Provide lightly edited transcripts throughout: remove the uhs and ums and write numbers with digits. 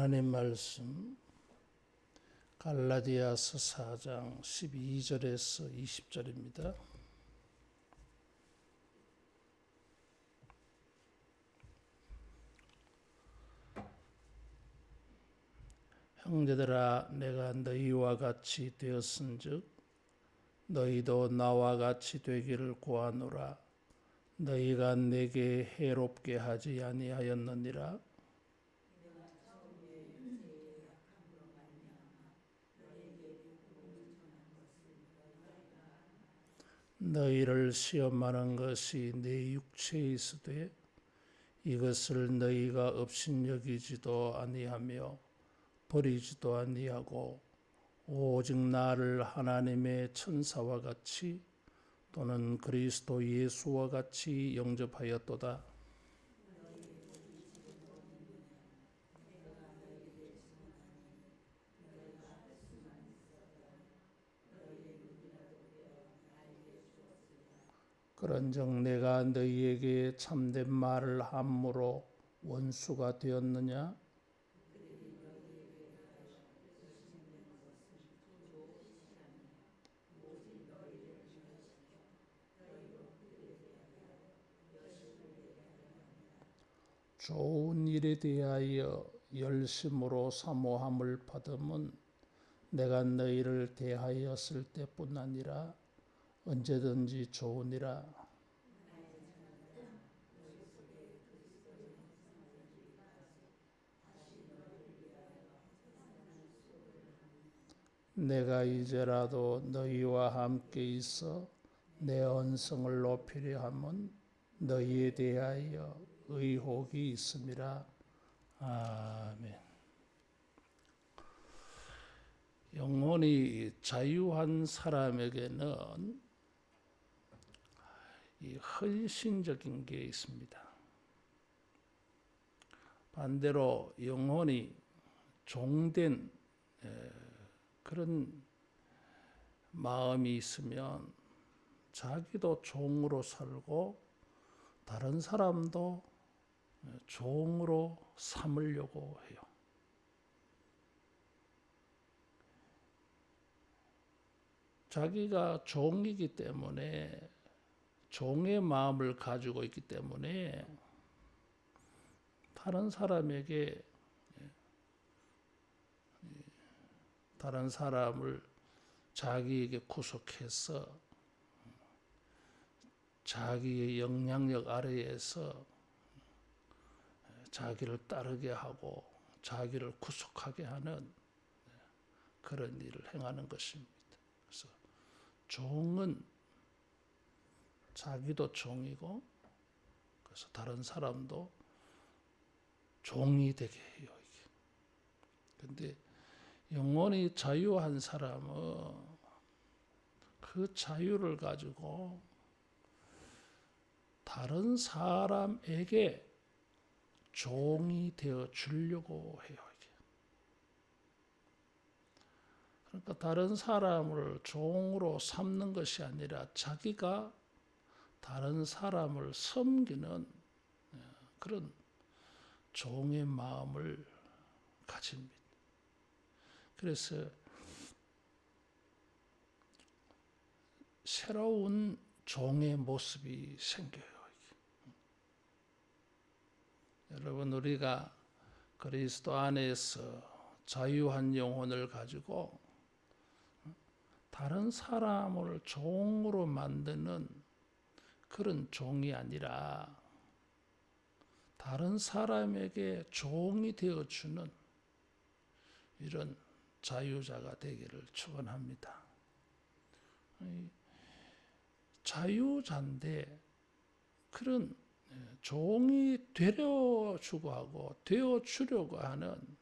하나님 말씀 갈라디아서 4장 12절에서 20절입니다. 형제들아, 내가 너희와 같이 되었은즉 너희도 나와 같이 되기를 구하노라. 너희가 내게 해롭게 하지 아니하였느니라. 너희를 시험하는 것이 내 육체에 있으되 이것을 너희가 업신여기지도 아니하며 버리지도 아니하고 오직 나를 하나님의 천사와 같이 또는 그리스도 예수와 같이 영접하였도다. 그런즉 내가 너희에게 참된 말을 함으로 원수가 되었느냐? 좋은 일에 대하여 열심으로 사모함을 받음은 내가 너희를 대하였을 때뿐 아니라 언제든지 좋으니라. 내가 이제라도 너희와 함께 있어 내 언성을 높이려 함은 너희에 대하여 의혹이 있음이라. 아멘. 영혼이 자유한 사람에게는 이 헌신적인 게 있습니다. 반대로 영혼이 종된 그런 마음이 있으면 자기도 종으로 살고 다른 사람도 종으로 삼으려고 해요. 자기가 종이기 때문에 종의 마음을 가지고 있기 때문에 다른 사람에게 다른 사람을 자기에게 구속해서 자기의 영향력 아래에서 자기를 따르게 하고 자기를 구속하게 하는 그런 일을 행하는 것입니다. 그래서 종은 자기도 종이고 그래서 다른 사람도 종이 되게 해요. 그런데 영혼이 자유한 사람은 그 자유를 가지고 다른 사람에게 종이 되어 주려고 해요. 그러니까 다른 사람을 종으로 삼는 것이 아니라 자기가 다른 사람을 섬기는 그런 종의 마음을 가집니다. 그래서 새로운 종의 모습이 생겨요. 여러분, 우리가 그리스도 안에서 자유한 영혼을 가지고 다른 사람을 종으로 만드는 그런 종이 아니라 다른 사람에게 종이 되어주는 이런 자유자가 되기를 축원합니다. 자유자인데 그런 종이 되려주고 하고 되어주려고 하는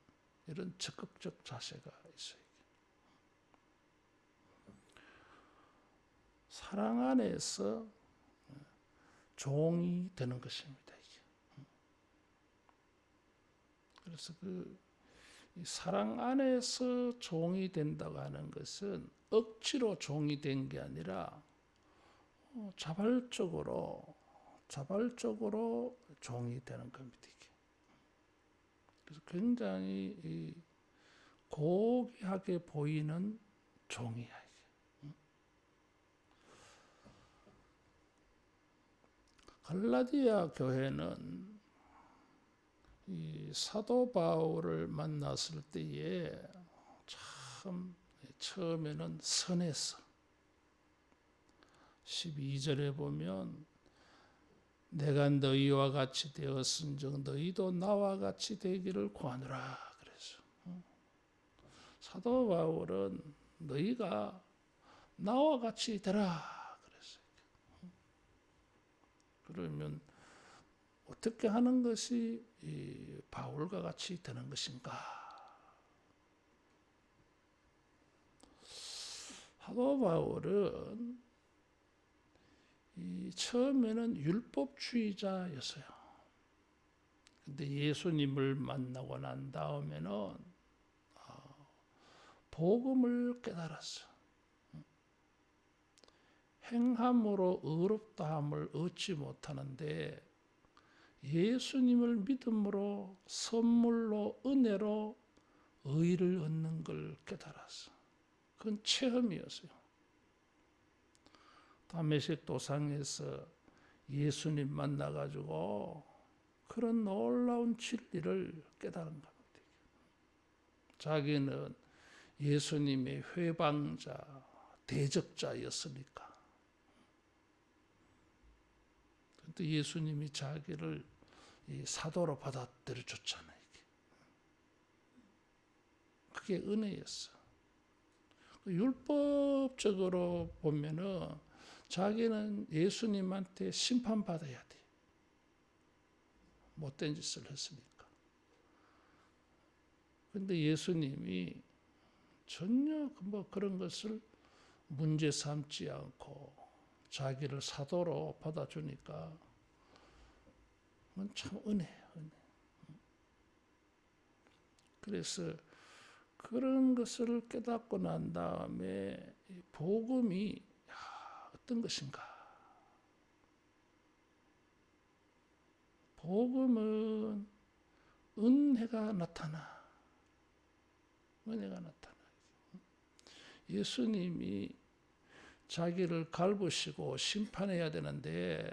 이런 적극적 자세가 있어요. 사랑 안에서 종이 되는 것입니다. 그래서 그 사랑 안에서 종이 된다고 하는 것은 억지로 종이 된 게 아니라 자발적으로 종이 되는 겁니다. 그래서 굉장히 고귀하게 보이는 종이야. 갈라디아 교회는 이 사도 바울을 만났을 때에 참 처음에는 선했어. 12절에 보면 내가 너희와 같이 되었은즉 너희도 나와 같이 되기를 구하노라 그래서 사도 바울은 너희가 나와 같이 되라 그랬어요. 그러면 어떻게 하는 것이 이 바울과 같이 되는 것인가? 사도 바울은 처음에는 율법주의자였어요. 근데 예수님을 만나고 난 다음에는 복음을 깨달았어. 행함으로 의롭다함을 얻지 못하는데 예수님을 믿음으로 선물로 은혜로 의를 얻는 걸 깨달았어. 그건 체험이었어요. 다메섹 도상에서 예수님 만나가지고 그런 놀라운 진리를 깨달은 겁니다. 자기는 예수님의 회방자, 대적자였으니까. 그런데 예수님이 자기를 사도로 받아들여 줬잖아요. 그게 은혜였어. 율법적으로 보면은 자기는 예수님한테 심판받아야 돼. 못된 짓을 했으니까. 그런데 예수님이 전혀 그런 것을 문제 삼지 않고 자기를 사도로 받아주니까 그건 참 은혜예요. 은혜. 그래서 그런 것을 깨닫고 난 다음에 복음이 어떤 것인가? 복음은 은혜가 나타나. 은혜가 나타나. 예수님이 자기를 갈구시고 심판해야 되는데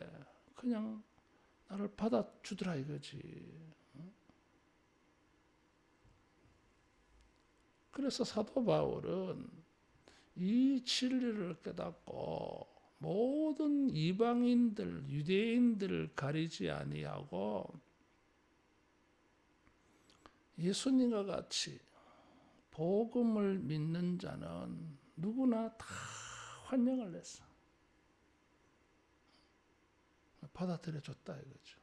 그냥 나를 받아주더라 이거지. 그래서 사도 바울은 이 진리를 깨닫고 모든 이방인들, 유대인들을 가리지 아니하고 예수님과 같이 복음을 믿는 자는 누구나 다 환영을 했어. 받아들여줬다 이거죠.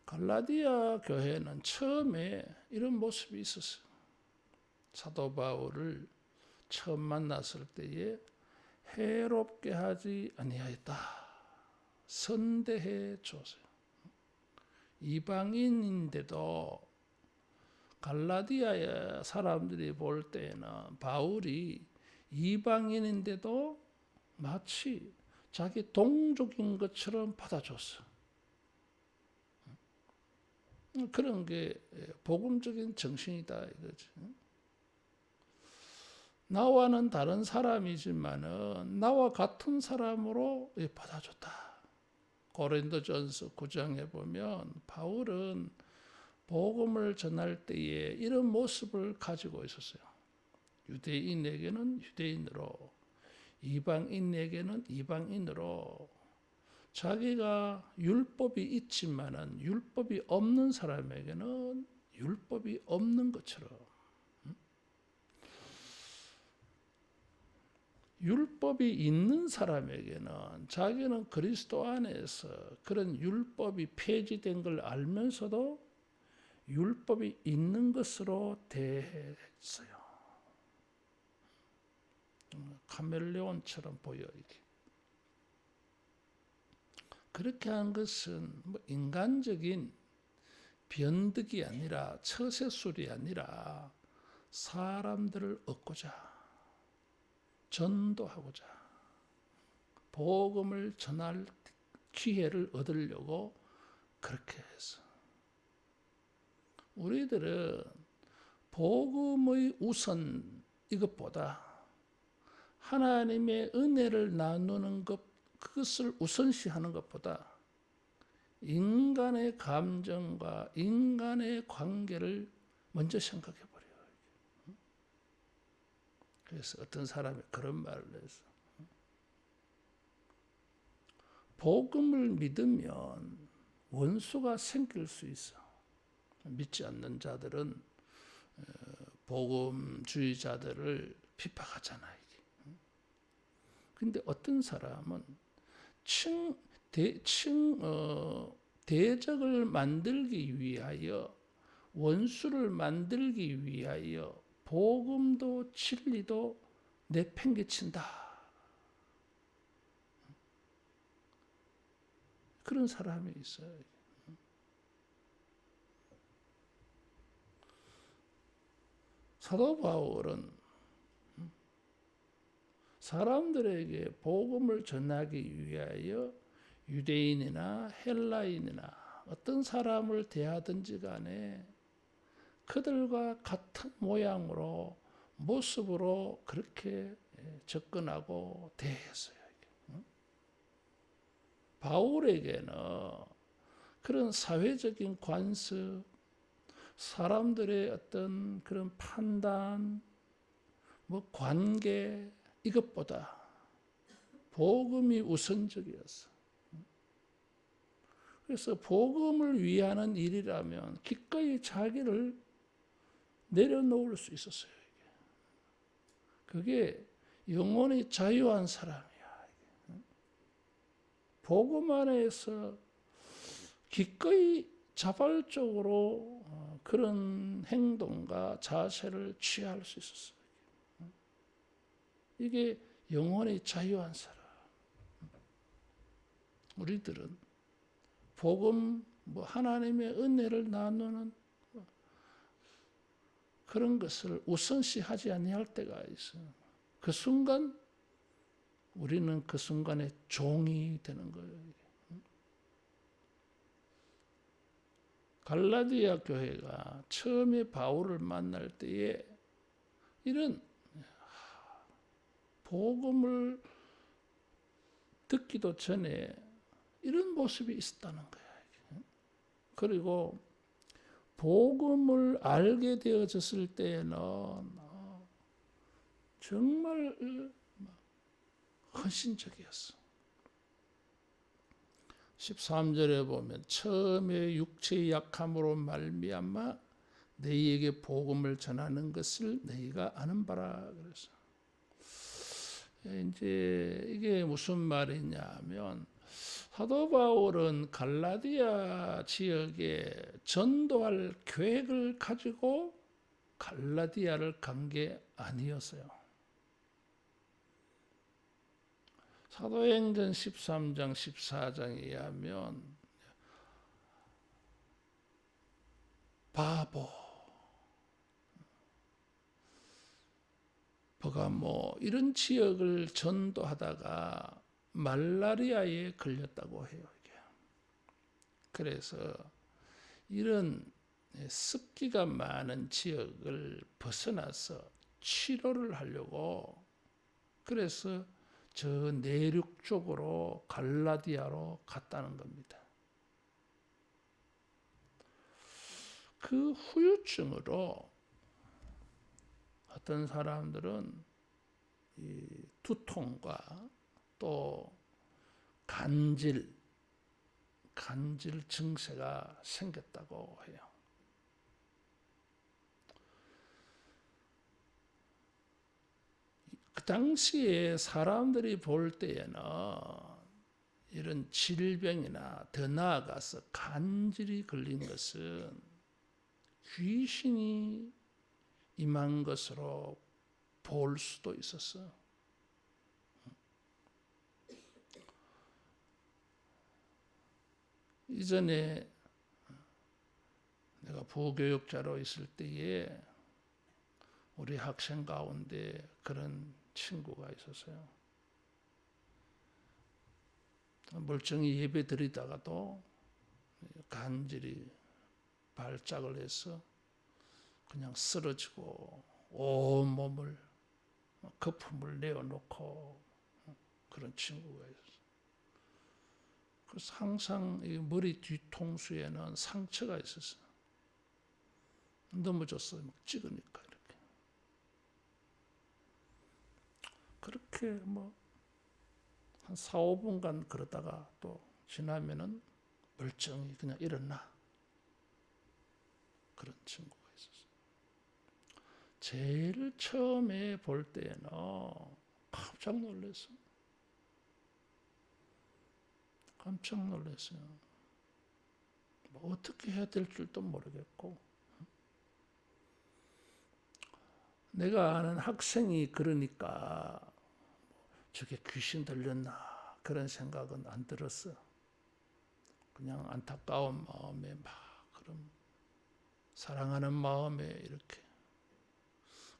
갈라디아 교회는 처음에 이런 모습이 있었어요. 사도 바울을 처음 만났을 때에 해롭게 하지 아니하였다. 선대해 줬어요. 이방인인데도 갈라디아의 사람들이 볼 때는 바울이 이방인인데도 마치 자기 동족인 것처럼 받아줬어. 그런 게 복음적인 정신이다 이거지. 나와는 다른 사람이지만은 나와 같은 사람으로 받아줬다. 고린도전서 9장에 보면 바울은 복음을 전할 때에 이런 모습을 가지고 있었어요. 유대인에게는 유대인으로, 이방인에게는 이방인으로, 자기가 율법이 있지만은 율법이 없는 사람에게는 율법이 없는 것처럼, 율법이 있는 사람에게는 자기는 그리스도 안에서 그런 율법이 폐지된 걸 알면서도 율법이 있는 것으로 대했어요. 카멜레온처럼 보여 이게. 그렇게 한 것은 인간적인 변덕이 아니라 처세술이 아니라 사람들을 얻고자 전도하고자 복음을 전할 기회를 얻으려고 그렇게 해서 우리들은 복음의 우선 이것보다 하나님의 은혜를 나누는 것, 그것을 우선시하는 것보다 인간의 감정과 인간의 관계를 먼저 생각해 버려요. 그래서 어떤 사람이 그런 말을 해서 복음을 믿으면 원수가 생길 수 있어. 믿지 않는 자들은 복음주의자들을 비판하잖아요. 근데 어떤 사람은 대적을 만들기 위하여, 원수를 만들기 위하여 복음도 진리도 내팽개친다. 그런 사람이 있어요. 사도 바울은 사람들에게 복음을 전하기 위하여 유대인이나 헬라인이나 어떤 사람을 대하든지 간에 그들과 같은 모양으로, 모습으로 그렇게 접근하고 대했어요. 바울에게는 그런 사회적인 관습, 사람들의 어떤 그런 판단, 관계, 이것보다 복음이 우선적이었어. 그래서 복음을 위하는 일이라면 기꺼이 자기를 내려놓을 수 있었어요. 그게 영혼이 자유한 사람이야. 복음 안에서 기꺼이 자발적으로 그런 행동과 자세를 취할 수 있었어요. 이게 영혼이 자유한 사람. 우리들은 복음, 하나님의 은혜를 나누는 그런 것을 우선시하지 아니할 때가 있어요. 그 순간 우리는 그 순간에 종이 되는 거예요. 갈라디아 교회가 처음에 바울을 만날 때에 이런 복음을 듣기도 전에 이런 모습이 있었다는 거야. 그리고 복음을 알게 되어졌을 때에는 정말 헌신적이었어. 13절에 보면 처음에 육체의 약함으로 말미암아 너희에게 복음을 전하는 것을 너희가 아는 바라 그래서 이제 이게 무슨 말이냐면 사도 바울은 갈라디아 지역에 전도할 계획을 가지고 갈라디아를 간 게 아니었어요. 사도행전 13장 14장에 의하면 바보, 버가모 이런 지역을 전도하다가 말라리아에 걸렸다고 해요. 그래서 이런 습기가 많은 지역을 벗어나서 치료를 하려고 그래서 저 내륙 쪽으로 갈라디아로 갔다는 겁니다. 그 후유증으로 어떤 사람들은 이 두통과 또 간질 증세가 생겼다고 해요. 그 당시에 사람들이 볼 때에는 이런 질병이나 더 나아가서 간질이 걸린 것은 귀신이 임한 것으로 볼 수도 있었어. 이전에 내가 부교육자로 있을 때에 우리 학생 가운데 그런 친구가 있었어요. 멀쩡히 예배 드리다가도 간질이 발작을 해서 그냥 쓰러지고 온 몸을 거품을 내어놓고 그런 친구가 있었어요. 그래서 항상 이 머리 뒤통수에는 상처가 있었어요. 넘어졌어요. 막 찍으니까 이렇게. 그렇게 뭐 한 4, 5분간 그러다가 또 지나면은 멀쩡히 그냥 일어나. 그런 친구가 있었어요. 제일 처음에 볼 때는 깜짝 놀랐어요. 깜짝 놀랐어요. 뭐 어떻게 해야 될 줄도 모르겠고, 내가 아는 학생이 그러니까 저게 귀신 들렸나 그런 생각은 안 들었어. 그냥 안타까운 마음에 막 그런 사랑하는 마음에 이렇게.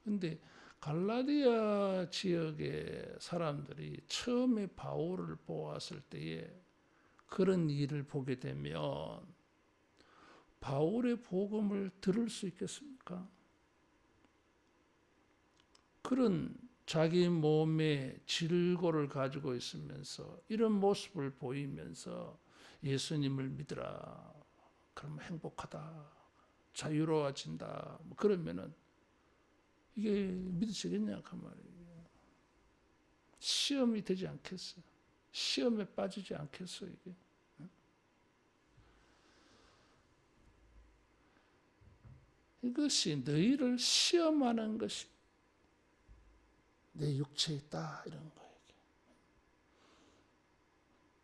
근데 갈라디아 지역의 사람들이 처음에 바울을 보았을 때에 그런 일을 보게 되면 바울의 복음을 들을 수 있겠습니까? 그런 자기 몸에 질고를 가지고 있으면서 이런 모습을 보이면서 예수님을 믿으라. 그러면 행복하다. 자유로워진다. 뭐 그러면은 이게 믿으시겠냐 그 말이에요. 시험이 되지 않겠어요. 시험에 빠지지 않겠어요 이게. 이것이 너희를 시험하는 것이 내 육체에 있다 이런 거예요.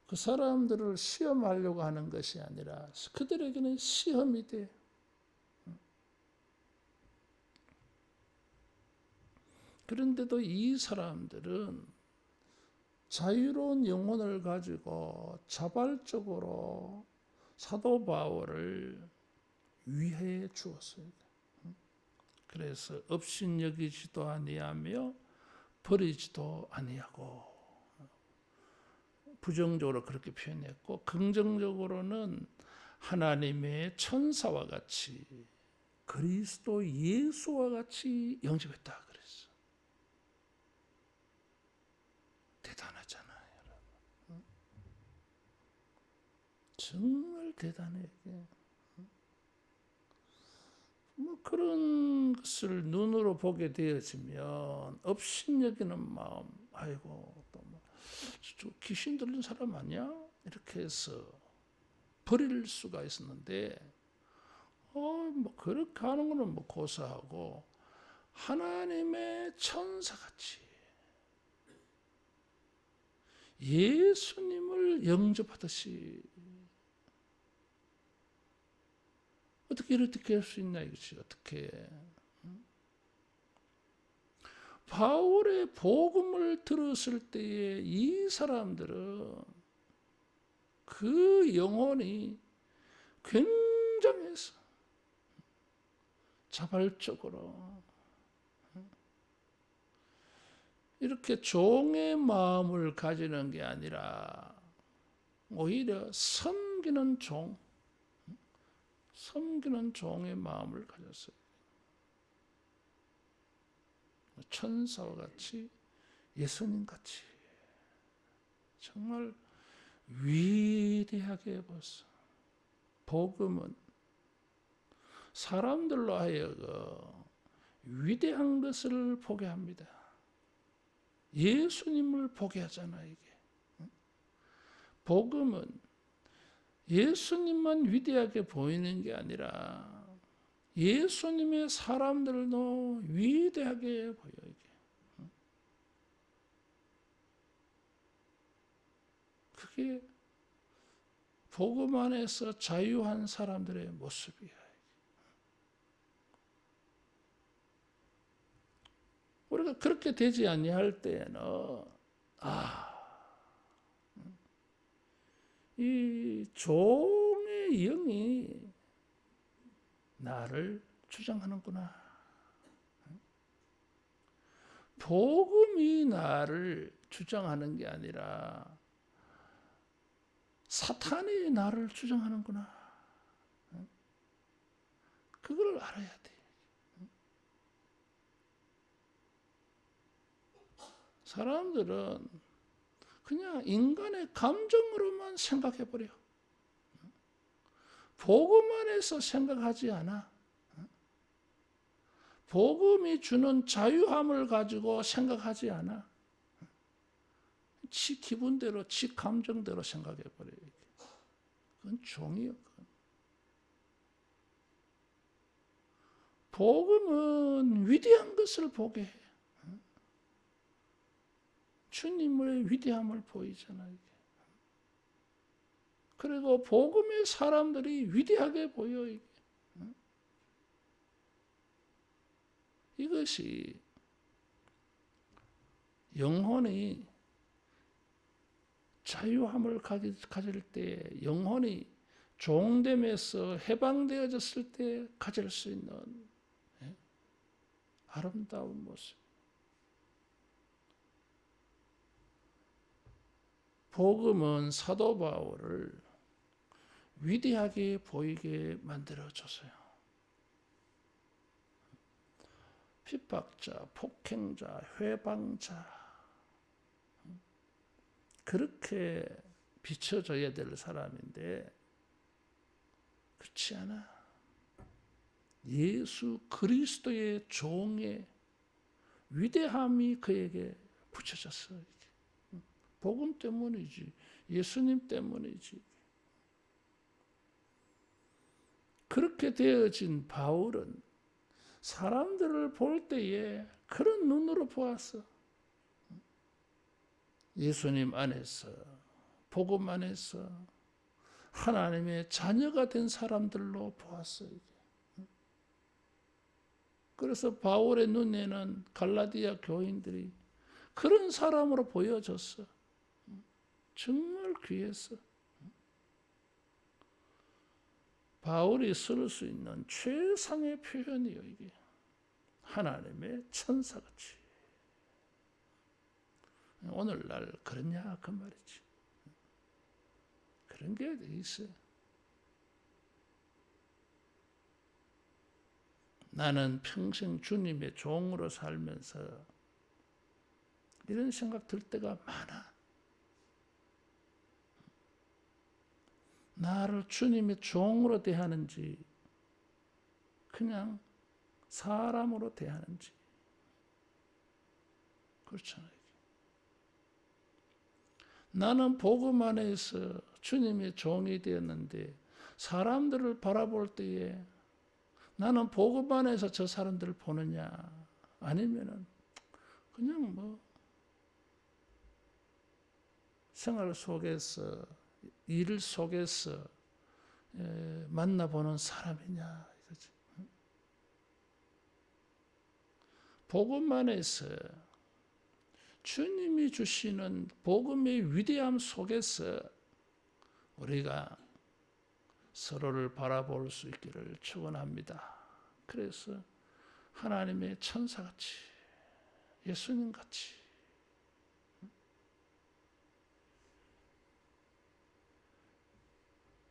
그 사람들을 시험하려고 하는 것이 아니라 그들에게는 시험이 돼. 그런데도 이 사람들은 자유로운 영혼을 가지고 자발적으로 사도 바울을 위해 주었어요. 그래서 업신여기지도 아니하며 버리지도 아니하고, 부정적으로 그렇게 표현했고 긍정적으로는 하나님의 천사와 같이 그리스도 예수와 같이 영접했다 그랬어. 대단하잖아요, 여러분. 정말 대단해. 뭐 그런 것을 눈으로 보게 되어지면 업신여기는 마음, 아이고 또 뭐 귀신 들린 사람 아니야? 이렇게 해서 버릴 수가 있었는데, 뭐 그렇게 하는 거는 뭐 고사하고 하나님의 천사같이 예수님을 영접하듯이 어떻게 이렇게 할 수 있나 이것이 어떻게. 바울의 복음을 들었을 때에 이 사람들은 그 영혼이 굉장해서 자발적으로 이렇게 종의 마음을 가지는 게 아니라 오히려 섬기는 종의 마음을 가졌어요. 천사와 같이 예수님 같이 정말 위대하게 봤어. 복음은 사람들로 하여금 위대한 것을 보게 합니다. 예수님을 보게 하잖아 이게. 복음은 예수님만 위대하게 보이는 게 아니라 예수님의 사람들도 위대하게 보여 이게. 그게 복음 안에서 자유한 사람들의 모습이야. 우리가 그렇게 되지 아니할 때에는 이 종의 영이 나를 주장하는구나. 복음이 나를 주장하는 게 아니라 사탄이 나를 주장하는구나. 그걸 알아야 돼. 사람들은 그냥 인간의 감정으로만 생각해버려. 복음 안에서 생각하지 않아. 복음이 주는 자유함을 가지고 생각하지 않아. 지 기분대로, 지 감정대로 생각해버려요. 그건 종이요. 복음은 위대한 것을 보게 해. 주님의 위대함을 보이잖아요. 그리고 복음의 사람들이 위대하게 보여. 이것이 영혼이 자유함을 가질 때, 영혼이 종됨에서 해방되어졌을 때 가질 수 있는 아름다운 모습. 복음은 사도 바울을 위대하게 보이게 만들어줬어요. 핍박자, 폭행자, 회방자, 그렇게 비춰져야 될 사람인데 그렇지 않아. 예수 그리스도의 종의 위대함이 그에게 붙여졌어. 복음 때문이지. 예수님 때문이지. 그렇게 되어진 바울은 사람들을 볼 때에 그런 눈으로 보았어. 예수님 안에서, 복음 안에서 하나님의 자녀가 된 사람들로 보았어요. 그래서 바울의 눈에는 갈라디아 교인들이 그런 사람으로 보여졌어. 정말 귀했어. 바울이 쓸 수 있는 최상의 표현이요, 이게. 하나님의 천사같이. 오늘날 그러냐 그 말이지. 그런 게 있어요. 나는 평생 주님의 종으로 살면서 이런 생각 들 때가 많아. 나를 주님의 종으로 대하는지 그냥 사람으로 대하는지 그렇잖아요. 나는 복음 안에서 주님의 종이 되었는데 사람들을 바라볼 때에 나는 복음 안에서 저 사람들을 보느냐 아니면은 그냥 뭐 생활 속에서 일 속에서 만나보는 사람이냐 이거지. 복음 안에서 주님이 주시는 복음의 위대함 속에서 우리가 서로를 바라볼 수 있기를 축원합니다. 그래서 하나님의 천사같이 예수님같이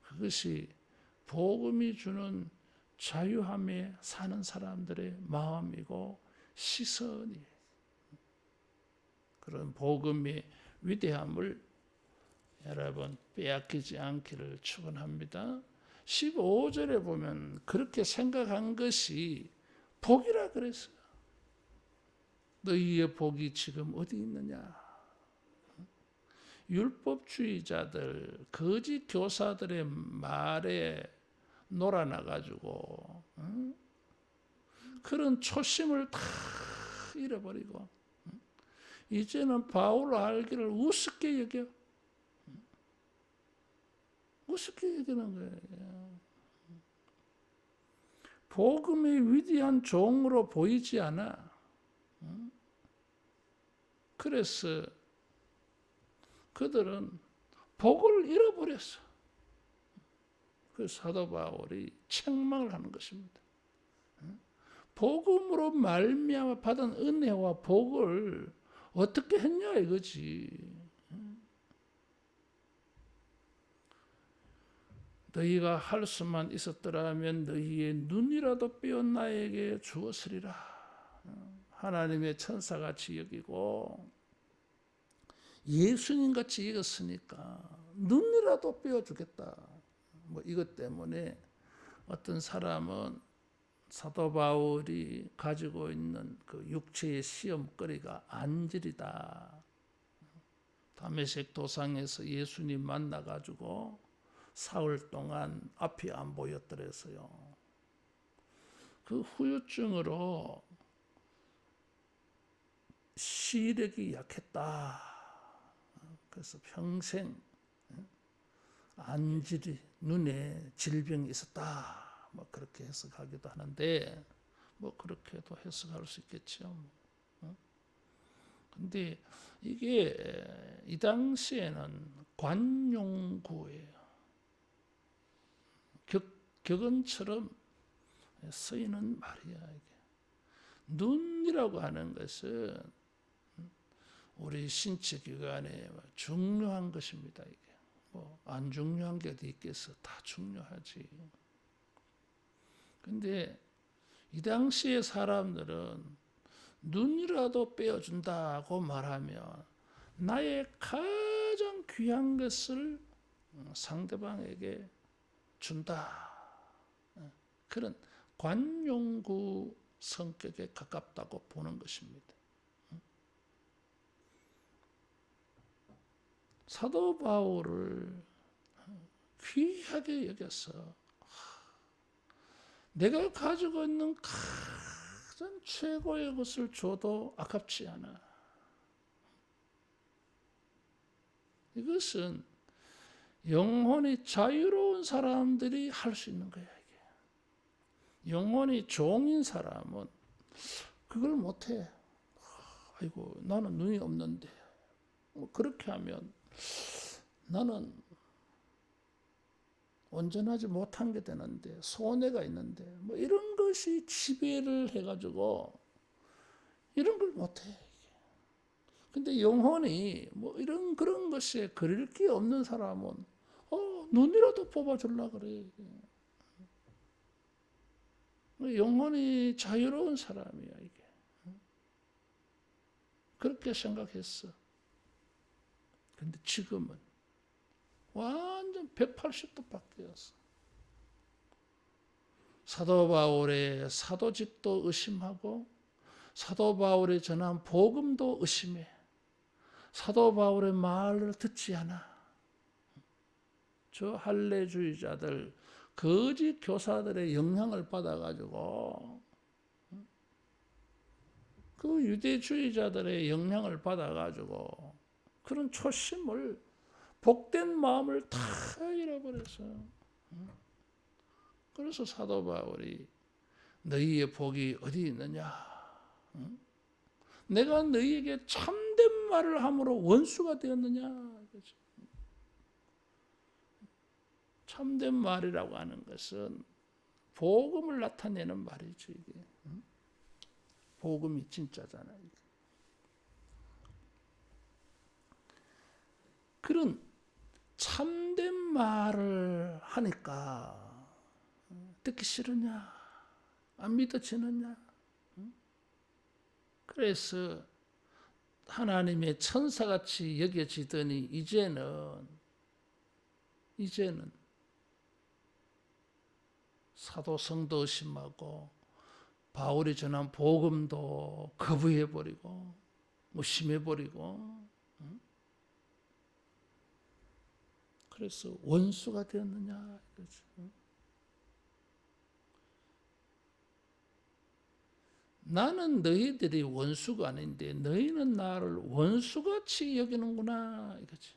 그것이 복음이 주는 자유함에 사는 사람들의 마음이고 시선이 그런 복음의 위대함을 여러분 빼앗기지 않기를 축원합니다. 15절에 보면 그렇게 생각한 것이 복이라 그랬어요. 너희의 복이 지금 어디 있느냐? 율법주의자들, 거짓 교사들의 말에 놀아나가지고 그런 초심을 다 잃어버리고 이제는 바울을 알기를 우습게 여겨. 우습게 여기는 거예요. 복음의 위대한 종으로 보이지 않아. 그래서 그들은 복을 잃어버렸어. 그 사도 바울이 책망을 하는 것입니다. 복음으로 말미암아 받은 은혜와 복을 어떻게 했냐 이거지. 너희가 할 수만 있었더라면 너희의 눈이라도 빼어 나에게 주었으리라. 하나님의 천사같이 여기고 예수님같이 여겼으니까 눈이라도 빼어주겠다. 뭐 이것 때문에 어떤 사람은 사도 바울이 가지고 있는 그 육체의 시험거리가 안질이다. 다메섹 도상에서 예수님 만나가지고 사흘 동안 앞이 안 보였더래서요. 그 후유증으로 시력이 약했다. 그래서 평생 안질이 눈에 질병이 있었다. 뭐 그렇게 해석하기도 하는데 뭐 그렇게도 해석할 수 있겠죠. 근데 이게 이 당시에는 관용구예요. 격언처럼 쓰이는 말이야. 이게. 눈이라고 하는 것은 우리 신체 기관에 중요한 것입니다. 이게 뭐 안 중요한 게 어디 있겠어? 다 중요하지. 근데 이 당시의 사람들은 눈이라도 빼어준다고 말하면 나의 가장 귀한 것을 상대방에게 준다. 그런 관용구 성격에 가깝다고 보는 것입니다. 사도 바울을 귀하게 여겨서 내가 가지고 있는 가장 최고의 것을 줘도 아깝지 않아. 이것은 영혼이 자유로운 사람들이 할 수 있는 거야. 이게. 영혼이 종인 사람은 그걸 못해. 아이고 나는 눈이 없는데 그렇게 하면 나는 온전하지 못한 게 되는데 손해가 있는데 뭐 이런 것이 지배를 해가지고 이런 걸 못해. 근데 영혼이 뭐 이런 그런 것에 그릴 게 없는 사람은 눈이라도 뽑아줄라 그래. 영혼이 자유로운 사람이야 이게. 그렇게 생각했어. 근데 지금은 완전 180도 바뀌었어. 사도 바울의 사도직도 의심하고 사도 바울의 전한 복음도 의심해. 사도 바울의 말을 듣지 않아. 저 할례주의자들 거짓 교사들의 영향을 받아가지고 그 유대주의자들의 영향을 받아가지고 그런 초심을 복된 마음을 다 잃어버렸어. 그래서 사도 바울이 너희의 복이 어디 있느냐? 내가 너희에게 참된 말을 함으로 원수가 되었느냐? 참된 말이라고 하는 것은 복음을 나타내는 말이지. 이게. 복음이 진짜잖아요. 그런 참된 말을 하니까 듣기 싫으냐? 안 믿어지느냐? 그래서 하나님의 천사같이 여겨지더니 이제는 사도성도 의심하고 바울이 전한 복음도 거부해버리고 무심해버리고 그래서 원수가 되었느냐 이거지. 나는 너희들이 원수가 아닌데 너희는 나를 원수같이 여기는구나 이거지.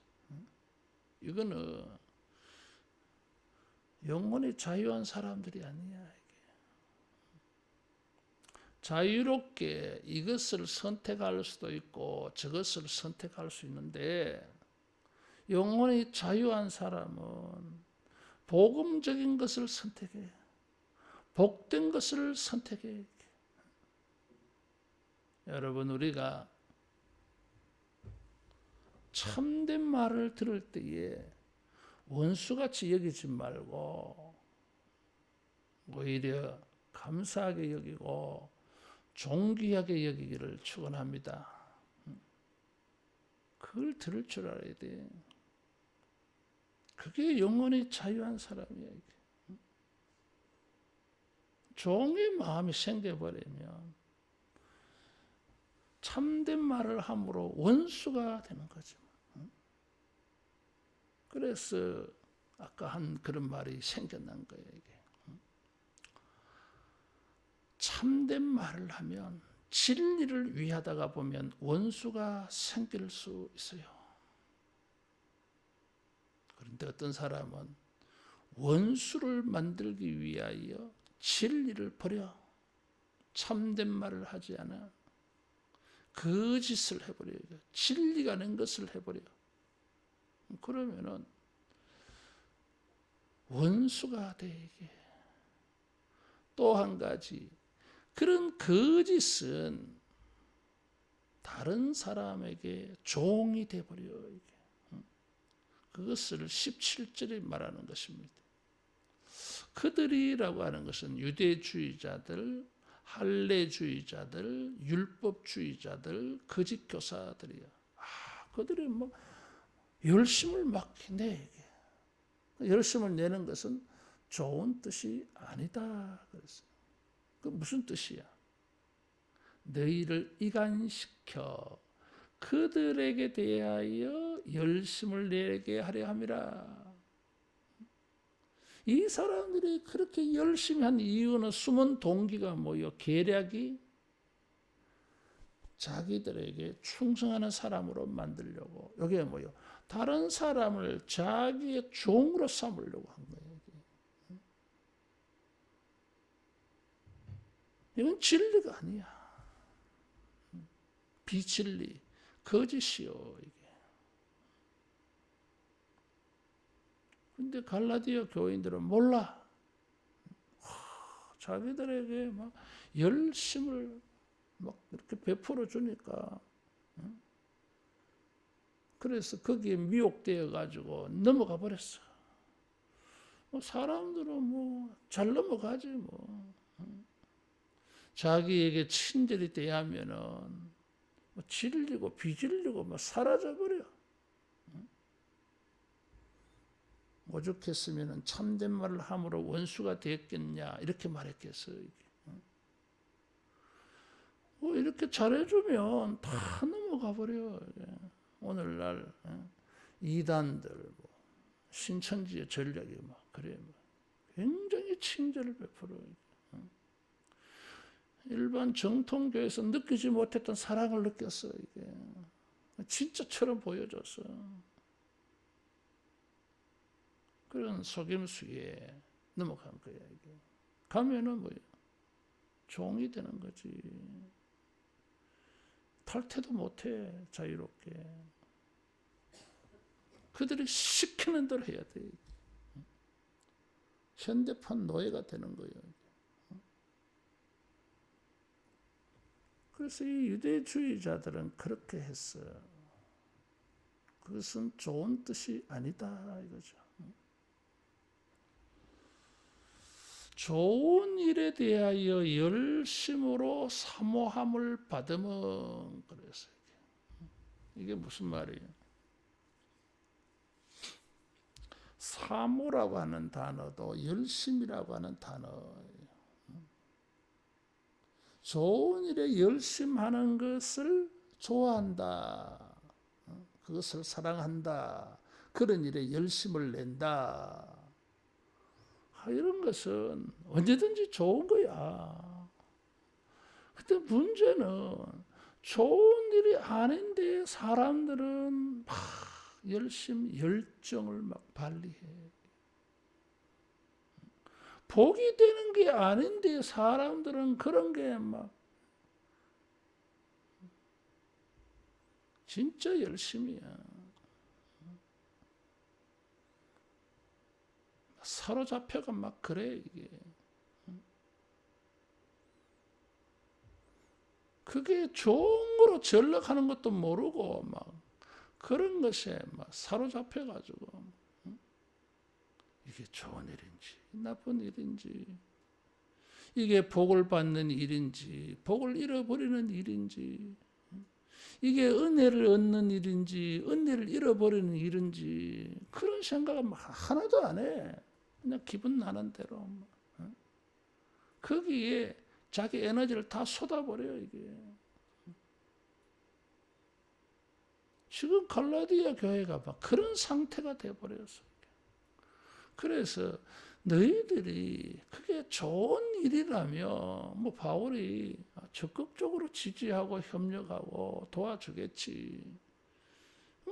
이거는 영혼이 자유한 사람들이 아니야. 이게. 자유롭게 이것을 선택할 수도 있고 저것을 선택할 수 있는데 영혼이 자유한 사람은 복음적인 것을 선택해. 복된 것을 선택해. 여러분 우리가 참된 말을 들을 때에 원수같이 여기지 말고 오히려 감사하게 여기고 존귀하게 여기기를 축원합니다. 그걸 들을 줄 알아야 돼. 그게 영혼이 자유한 사람이야. 종의 마음이 생겨버리면 참된 말을 함으로 원수가 되는 거죠. 그래서 아까 한 그런 말이 생겨난 거예요. 이게. 참된 말을 하면 진리를 위하다가 보면 원수가 생길 수 있어요. 그런데 어떤 사람은 원수를 만들기 위하여 진리를 버려 참된 말을 하지 않아 거짓을 해버려요. 진리가 아닌 것을 해버려. 그러면은 원수가 되게. 또 한 가지, 그런 거짓은 다른 사람에게 종이 되어버려요. 그것을 17절에 말하는 것입니다. 그들이라고 하는 것은 유대주의자들, 할례주의자들, 율법주의자들, 거짓 교사들이야. 그들이 뭐 열심을 막 내. 열심을 내는 것은 좋은 뜻이 아니다. 그랬어요. 그 무슨 뜻이야? 너희를 이간시켜 그들에게 대하여 열심을 내게 하려 함이라. 이 사람들이 그렇게 열심히 한 이유는 숨은 동기가 뭐요? 계략이 자기들에게 충성하는 사람으로 만들려고. 이게 뭐요? 다른 사람을 자기의 종으로 삼으려고 한 거예요. 이건 진리가 아니야. 비진리, 거짓이요. 이게. 근데 갈라디아 교인들은 몰라. 자기들에게 막 열심을 막 이렇게 베풀어 주니까. 그래서 거기에 미혹되어 가지고 넘어가 버렸어. 사람들은 뭐 잘 넘어가지 뭐. 자기에게 친절히 대하면은 뭐 질리고 비질리고 뭐 사라져 버려. 오죽했으면은 참된 말을 함으로 원수가 되었겠냐 이렇게 말했겠어요. 뭐 이렇게 잘해주면 다 넘어가 버려. 오늘날 이단들 뭐 신천지의 전략이 막 그래. 굉장히 친절을 베풀어요. 일반 정통교회에서 느끼지 못했던 사랑을 느꼈어. 이게 진짜처럼 보여줬어. 그런 속임수에 넘어간 거야. 이게 가면은 뭐야? 종이 되는 거지. 탈퇴도 못해 자유롭게. 그들이 시키는 대로 해야 돼. 현대판 노예가 되는 거예요. 그래서 이 유대주의자들은 그렇게 했어. 그것은 좋은 뜻이 아니다 이거죠. 좋은 일에 대하여 열심으로 사모함을 받으면 그래서 이게 무슨 말이에요? 사모라고 하는 단어도 열심이라고 하는 단어예요. 좋은 일에 열심하는 것을 좋아한다. 그것을 사랑한다. 그런 일에 열심을 낸다. 이런 것은 언제든지 좋은 거야. 근데 문제는 좋은 일이 아닌데 사람들은 막 열정을 막 발휘해. 복이 되는 게 아닌데 사람들은 그런 게 막 진짜 열심이야. 사로잡혀가 막 그래 이게. 그게 종으로 전락하는 것도 모르고 막 그런 것에 막 사로잡혀가지고 이게 좋은 일인지 나쁜 일인지, 이게 복을 받는 일인지 복을 잃어버리는 일인지, 이게 은혜를 얻는 일인지 은혜를 잃어버리는 일인지 그런 생각은 하나도 안 해. 그냥 기분 나는 대로 거기에 자기 에너지를 다 쏟아버려요. 이게 지금 갈라디아 교회가 막 그런 상태가 돼버렸어요. 그래서 너희들이 그게 좋은 일이라며 뭐 바울이 적극적으로 지지하고 협력하고 도와주겠지.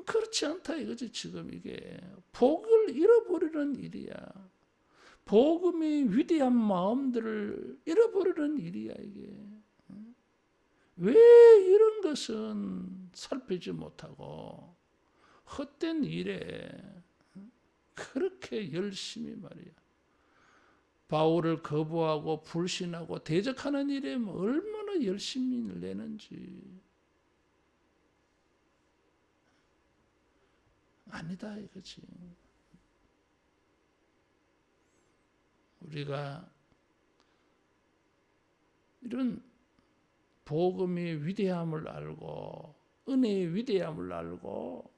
그렇지 않다 이거지. 지금 이게 복을 잃어버리는 일이야. 복음의 위대한 마음들을 잃어버리는 일이야 이게. 왜 이런 것은 살피지 못하고 헛된 일에 그렇게 열심히 말이야. 바울을 거부하고 불신하고 대적하는 일에 얼마나 열심히 내는지. 아니다 이거지. 우리가 이런 복음의 위대함을 알고 은혜의 위대함을 알고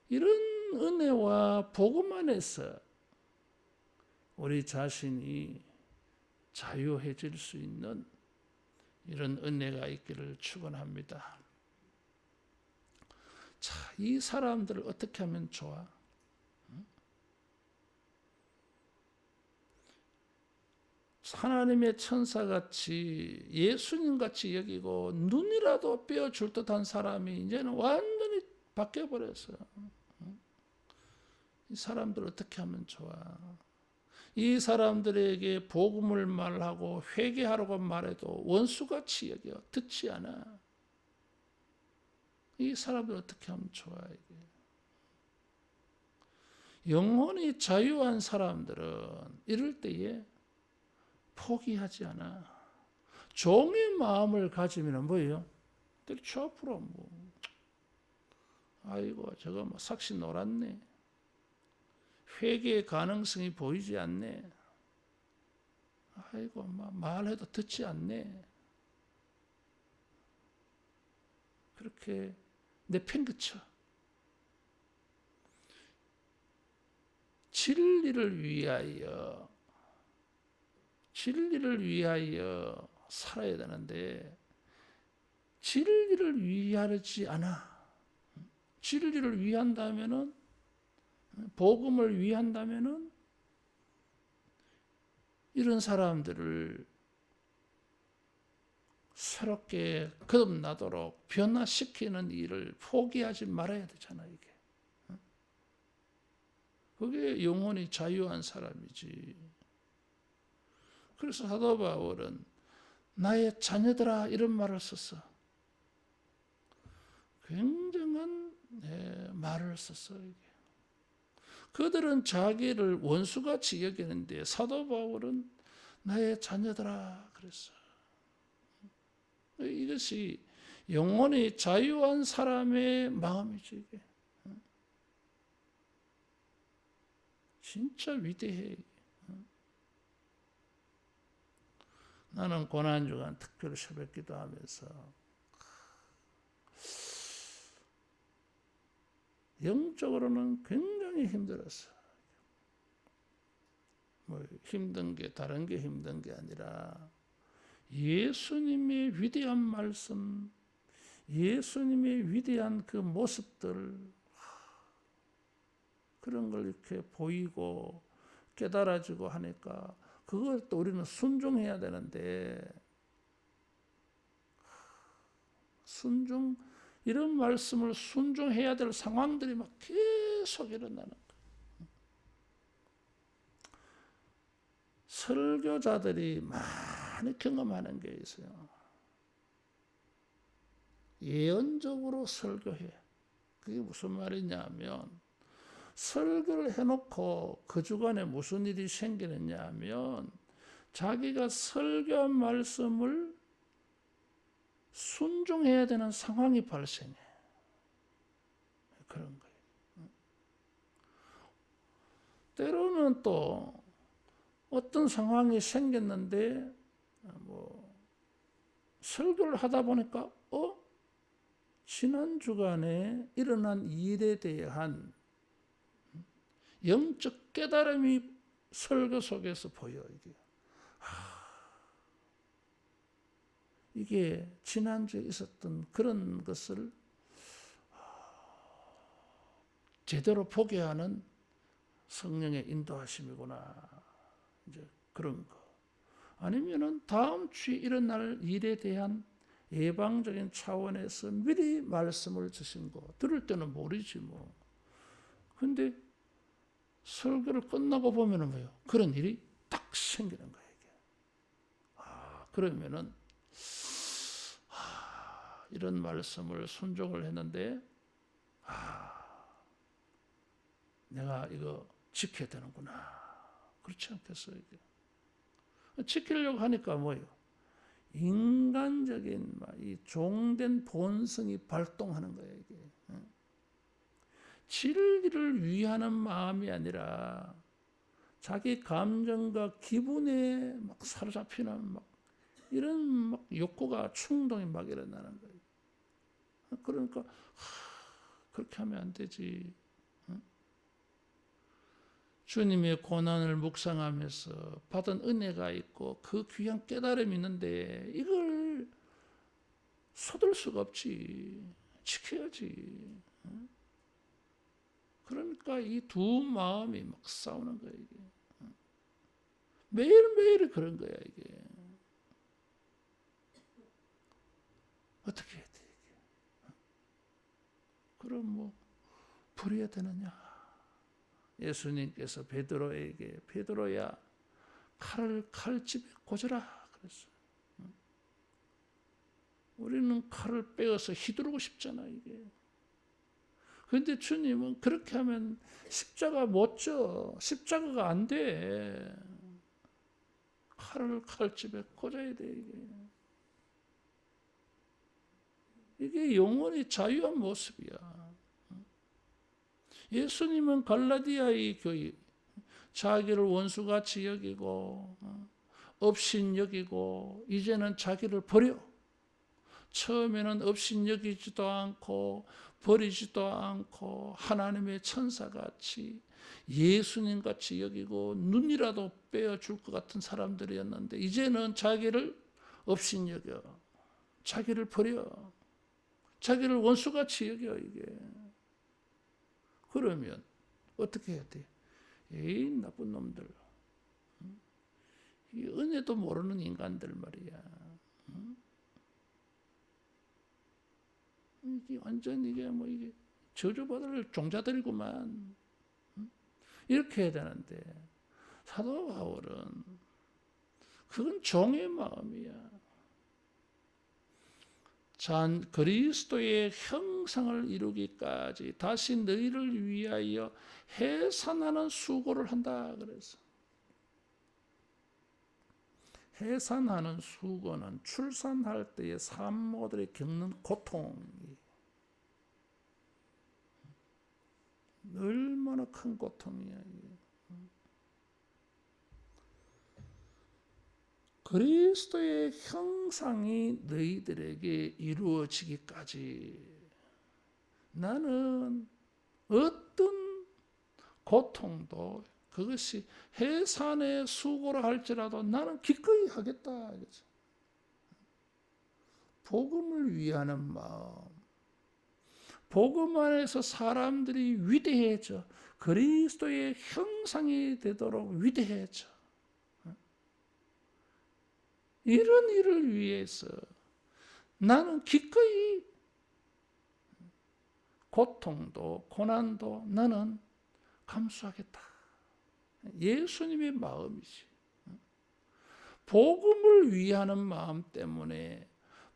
이런 은혜와 복음 안에서 우리 자신이 자유해질 수 있는 이런 은혜가 있기를 축원합니다. 자, 이 사람들을 어떻게 하면 좋아? 하나님의 천사같이 예수님같이 여기고 눈이라도 빼어줄 듯한 사람이 이제는 완전히 바뀌어버렸어요. 이 사람들 어떻게 하면 좋아? 이 사람들에게 복음을 말하고 회개하라고 말해도 원수같이 여겨 듣지 않아. 이 사람들 어떻게 하면 좋아? 이게. 영혼이 자유한 사람들은 이럴 때에 포기하지 않아. 종의 마음을 가지면 뭐예요? 때려쳐 앞으로 뭐. 아이고 저거 뭐 삭시 놀았네. 회개의 가능성이 보이지 않네. 아이고 말해도 듣지 않네. 그렇게 내팽개쳐. 진리를 위하여 살아야 되는데 진리를 위하지 않아. 진리를 위한다면은 복음을 위한다면은 이런 사람들을 새롭게 거듭나도록 변화시키는 일을 포기하지 말아야 되잖아 이게. 그게 영혼이 자유한 사람이지. 그래서 사도 바울은 나의 자녀들아 이런 말을 썼어. 굉장한 말을 썼어 이게. 그들은 자기를 원수같이 여기는데 사도 바울은 나의 자녀들아 그랬어. 이것이 영혼이 자유한 사람의 마음이지 이게. 진짜 위대해. 나는 고난주간 특별히 새벽 기도하면서 영적으로는 굉장히 힘들었어. 뭐 힘든 게 다른 게 힘든 게 아니라 예수님의 위대한 말씀, 예수님의 위대한 그 모습들, 그런 걸 이렇게 보이고 깨달아지고 하니까 그걸 또 우리는 순종해야 되는데 이런 말씀을 순종해야 될 상황들이 막 계속 일어나는 거예요. 설교자들이 많이 경험하는 게 있어요. 예언적으로 설교해. 그게 무슨 말이냐면 설교를 해놓고 그 주간에 무슨 일이 생기느냐 하면 자기가 설교한 말씀을 순종해야 되는 상황이 발생해. 그런 거예요. 때로는 또 어떤 상황이 생겼는데 설교를 하다 보니까 지난 주간에 일어난 일에 대한 영적 깨달음이 설교 속에서 보여. 이게 지난주에 있었던 그런 것을 제대로 보게 하는 성령의 인도하심이구나. 이제 그런 거. 아니면은 다음 주에 일어날 일에 대한 예방적인 차원에서 미리 말씀을 주신 거. 들을 때는 모르지 뭐. 근데 설교를 끝나고 보면은 뭐예요? 그런 일이 딱 생기는 거예요. 이게. 그러면은 이런 말씀을 순종을 했는데 내가 이거 지켜야 되는구나. 그렇지 않겠어요? 이게. 지키려고 하니까 뭐예요? 인간적인 이 종된 본성이 발동하는 거예요. 이게. 진리를 위하는 마음이 아니라 자기 감정과 기분에 막 사로잡히는 막 이런 막 욕구가 충동이 막 일어나는 거예요. 그러니까 그렇게 하면 안 되지. 주님의 고난을 묵상하면서 받은 은혜가 있고 그 귀한 깨달음이 있는데 이걸 쏟을 수가 없지. 지켜야지. 그러니까 이 두 마음이 막 싸우는 거예요. 이게. 매일매일 그런 거야. 이게. 어떻게 해야 돼? 이게. 그럼 뭐 버려야 되느냐? 예수님께서 베드로에게 베드로야 칼을 칼집에 꽂으라 그랬어요. 우리는 칼을 빼어서 휘두르고 싶잖아 이게. 그런데 주님은 그렇게 하면 십자가 못 져. 십자가가 안 돼. 칼을 칼집에 꽂아야 돼 이게. 이게 영원히 자유한 모습이야. 예수님은 갈라디아의 교회 자기를 원수같이 여기고 업신 여기고 이제는 자기를 버려. 처음에는 업신 여기지도 않고 버리지도 않고 하나님의 천사같이 예수님같이 여기고 눈이라도 빼어줄 것 같은 사람들이었는데 이제는 자기를 업신 여겨. 자기를 버려. 자기를 원수같이 여겨 이게. 그러면 어떻게 해야 돼? 에이 나쁜 놈들. 이 은혜도 모르는 인간들 말이야. 이게 완전 이게 뭐 이게 저주받을 종자들이구만. 이렇게 해야 되는데 사도 바울은 그건 종의 마음이야. 그리스도의 형상을 이루기까지 다시 너희를 위하여 해산하는 수고를 한다 그래서. 해산하는 수고는 출산할 때의 산모들이 겪는 고통이 얼마나 큰 고통이야. 이게. 그리스도의 형상이 너희들에게 이루어지기까지 나는 어떤 고통도 그것이 해산의 수고라 할지라도 나는 기꺼이 하겠다. 복음을 위하는 마음. 복음 안에서 사람들이 위대해져. 그리스도의 형상이 되도록 위대해져. 이런 일을 위해서 나는 기꺼이 고통도 고난도 나는 감수하겠다. 예수님의 마음이지. 복음을 위하는 마음 때문에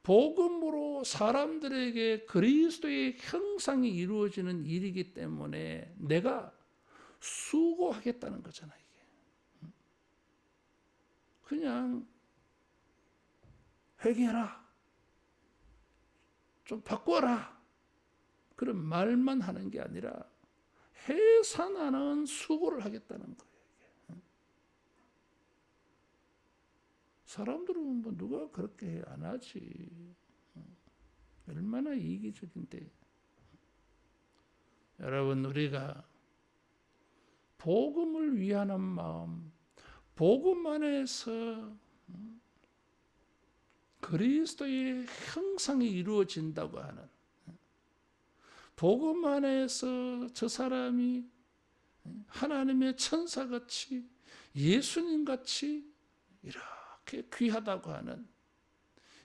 복음으로 사람들에게 그리스도의 형상이 이루어지는 일이기 때문에 내가 수고하겠다는 거잖아 이게. 그냥 회개해라. 좀 바꿔라. 그런 말만 하는 게 아니라 해산하는 수고를 하겠다는 거예요. 사람들은 뭐 누가 그렇게 안 하지. 얼마나 이기적인데. 여러분, 우리가 복음을 위하는 마음, 복음 안에서 그리스도의 형상이 이루어진다고 하는, 복음 안에서 저 사람이 하나님의 천사같이 예수님같이 이렇게 귀하다고 하는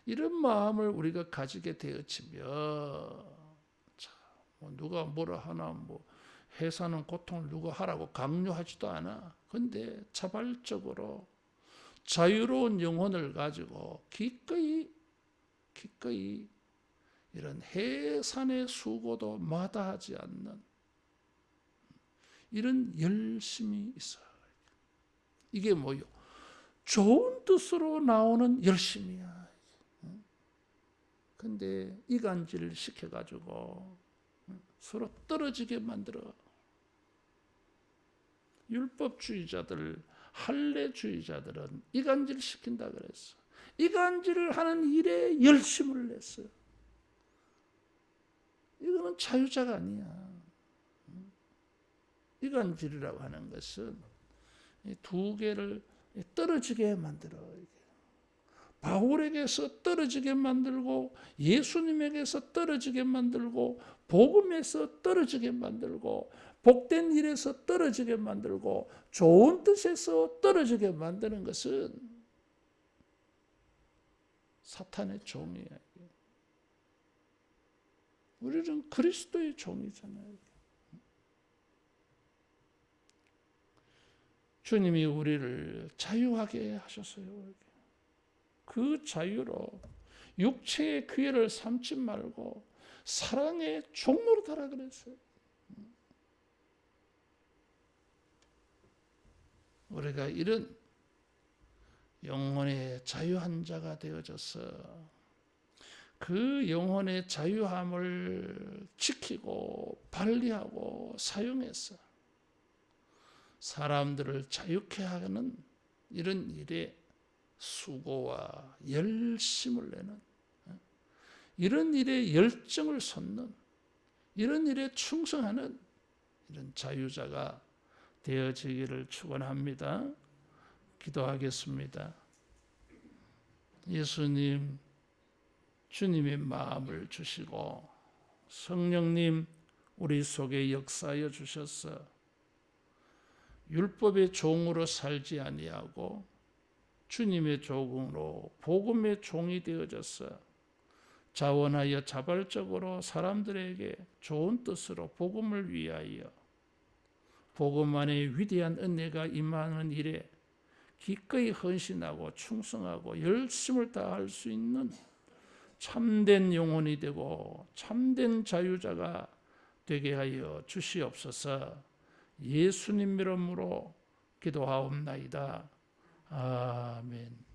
이런 마음을 우리가 가지게 되어지면, 뭐 누가 뭐라 하나, 뭐 해사는 고통을 누가 하라고 강요하지도 않아. 근데 자발적으로 자유로운 영혼을 가지고 기꺼이 이런 해산의 수고도 마다하지 않는 이런 열심이 있어요. 이게 뭐요? 좋은 뜻으로 나오는 열심이야. 근데 이간질 시켜가지고 서로 떨어지게 만들어. 율법주의자들, 할례주의자들은 이간질 시킨다 그랬어. 이간질을 하는 일에 열심을 냈어요. 이거는 자유자가 아니야. 이간질이라고 하는 것은 두 개를 떨어지게 만들어. 바울에게서 떨어지게 만들고, 예수님에게서 떨어지게 만들고, 복음에서 떨어지게 만들고, 복된 일에서 떨어지게 만들고, 좋은 뜻에서 떨어지게 만드는 것은 사탄의 종이야. 우리는 그리스도의 종이잖아요. 주님이 우리를 자유하게 하셨어요. 그 자유로 육체의 기회를 삼지 말고 사랑의 종로로 타라 그랬어요. 우리가 이런 영혼의 자유한 자가 되어져서 그 영혼의 자유함을 지키고 관리하고 사용해서 사람들을 자유케 하는 이런 일에 수고와 열심을 내는, 이런 일에 열정을 쏟는, 이런 일에 충성하는 이런 자유자가 되어지기를 축원합니다. 기도하겠습니다. 예수님, 주님의 마음을 주시고 성령님 우리 속에 역사하여 주셔서 율법의 종으로 살지 아니하고 주님의 종으로 복음의 종이 되어져서 자원하여 자발적으로 사람들에게 좋은 뜻으로 복음을 위하여 복음 안에 위대한 은혜가 임하는 일에 기꺼이 헌신하고 충성하고 열심을 다할 수 있는 참된 영혼이 되고 참된 자유자가 되게 하여 주시옵소서. 예수님 이름으로 기도하옵나이다. 아멘.